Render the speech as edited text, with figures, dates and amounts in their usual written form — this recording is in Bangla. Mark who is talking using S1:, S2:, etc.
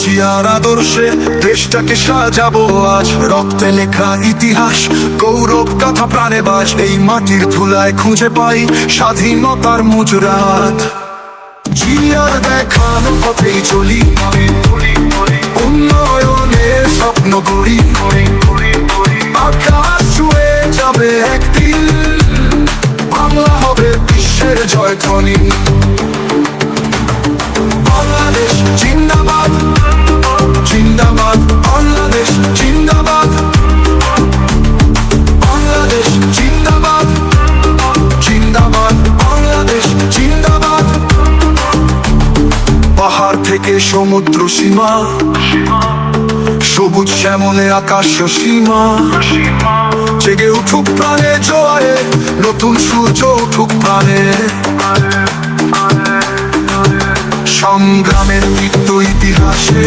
S1: জিয়ার আদর্শে দেশটাকে সাজাবো আজ। রক্তে লেখা ইতিহাস, গৌরব কথা প্রাণে বাজ। এই মাটির ধুলায় খুঁজে পাই স্বাধীনতার মুজরাত। জিয়ার দেখানো পথেই চলি, উন্নয়নের স্বপ্ন গড়ি। আকাশ ছুঁয়ে যাবে একদিন, বাংলা হবে বিশ্বের জয়ধ্বনি। বাংলাদেশ জিন্দাবাদ, জিন্দাবাদ বাংলাদেশ জিন্দাবাদ। বাংলাদেশ জিন্দাবাদ, জিন্দাবাদ বাংলাদেশ জিন্দাবাদ। পাহাড় থেকে সমুদ্র সীমা, সবুজ শ্যামলে আকাশ সীমা। জেগে উঠুক প্রাণে জোয়ারে, নতুন সূর্য উঠুক প্রাণে। সংগ্রামের মৃত্যু ইতিহাসে